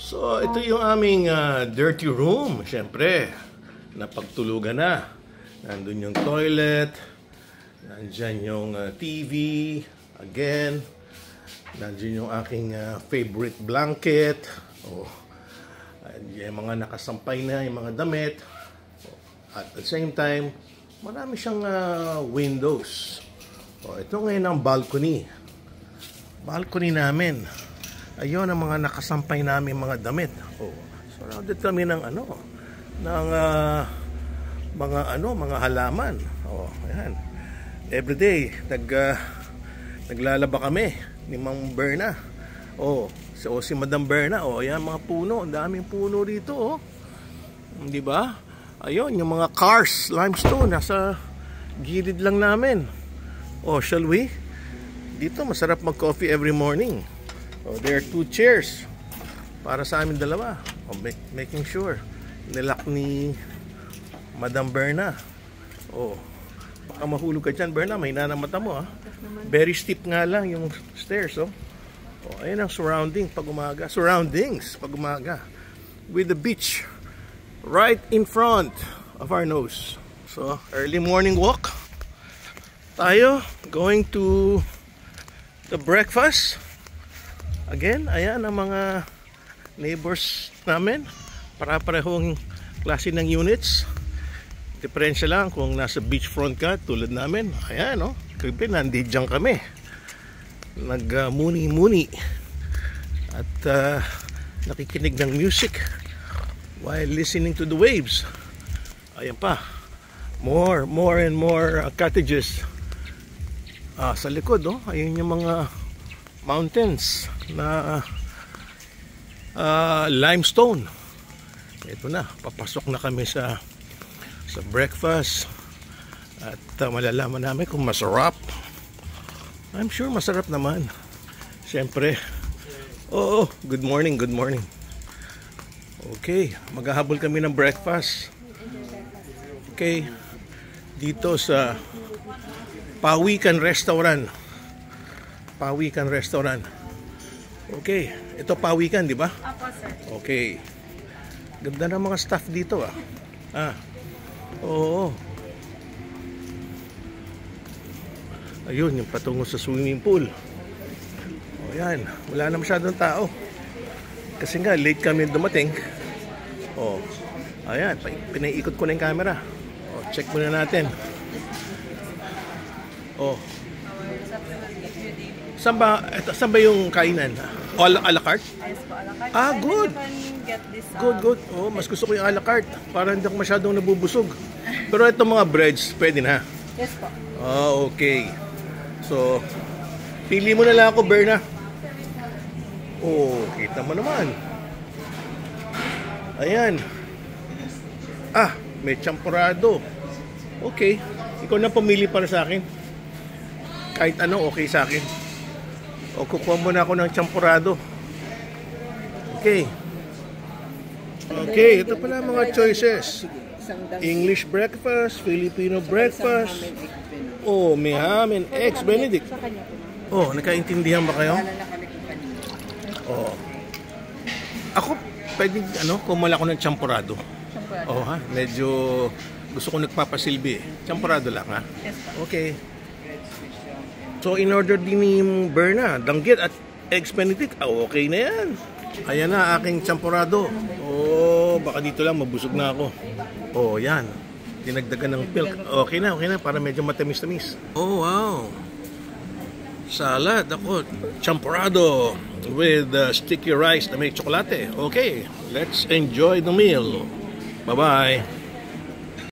So, ito yung aming dirty room. Siyempre, napagtulugan na. Nandun yung toilet. Nandyan yung TV. Again. Nandyan yung aking favorite blanket. Oh. Yung mga nakasampay na, yung mga damit. At the same time, marami siyang windows. Oh, ito ngayon ang balcony. Balcony namin. Ayun ang mga nakasampay namin mga damit. Oh, surrounded kami ng mga halaman. Oh, ayan. Everyday naglalaba kami ni Mang Berna. Oh, si Madam Berna. Oh, ayan mga puno, ang daming puno dito, oh. 'Di ba? Ayun, yung mga cars, limestone nasa gilid lang namin. Oh, shall we? Dito masarap mag-coffee every morning. Oh, there are 2 chairs para sa amin dalawa. Oh, making sure nilak ni Madam Berna. Oh, baka mahulog ka dyan, Berna. May na mata mo, ha? Very steep nga lang yung stairs, oh. Oh, ayun ang surroundings pag umaga. With the beach right in front of our nose. So, early morning walk. Tayo going to the breakfast. Again, ayan ang mga neighbors namin. Para-parehong klase ng units. Diferensya lang kung nasa beachfront ka tulad namin. Ayan, no? Kribe, nandiyan kami. Nag-muni-muni. At nakikinig ng music while listening to the waves. Ayan pa. More and more cottages. Sa likod, oh. Ayun yung mga mountains na limestone. Ito na, papasok na kami sa breakfast at malalaman namin kung masarap. I'm sure masarap naman. Siyempre. Oh, good morning. Okay, maghahabol kami ng breakfast. Okay, dito sa Pawikan Restaurant. Okay, ito Pawikan, di ba? Opo, sir. Okay. Ganda ng mga staff dito, ah. Oo. Ayun, yung patungo sa swimming pool. O yan, wala na masyadong tao. Kasi nga, late kami dumating. O, ayan, pinaiikot ko na yung camera. O, check muna natin. O. Saan ba yung kainan? O, a la carte? Yes po, a la carte. Ah, good. Good. Oh, mas gusto ko yung a la carte para hindi ako masyadong nabubusog. Pero itong mga breads, pwede na. Yes po. Okay. So, pili mo na lang ako, Berna. Oh, kita mo naman. Ayan. May champurrado. Okay. Ikaw na pumili para sa akin. Kahit ano, okay sa akin. O, kukuha muna ako ng champurrado. Okay. Okay, ito pala mga choices. English breakfast, Filipino breakfast. Oh, may ham and eggs Benedict. Oh, nakaintindihan ba kayo? Oh. Ako, pwede, kumala ko ng champurrado. Oh, ha? Medyo gusto ko nagpapasilbi. Champurrado lang, ha? Okay. So, in order din ni Berna, danggit at eggs Benedict. Okay na yan. Ayan na, aking champurrado. Oh, baka dito lang, mabusog na ako. Oh, yan. Dinagdagan ng milk. Okay na, para medyo matamis-tamis. Oh, wow. Salad, ako. Champurrado with sticky rice na may tsokolate. Okay, let's enjoy the meal. Bye-bye.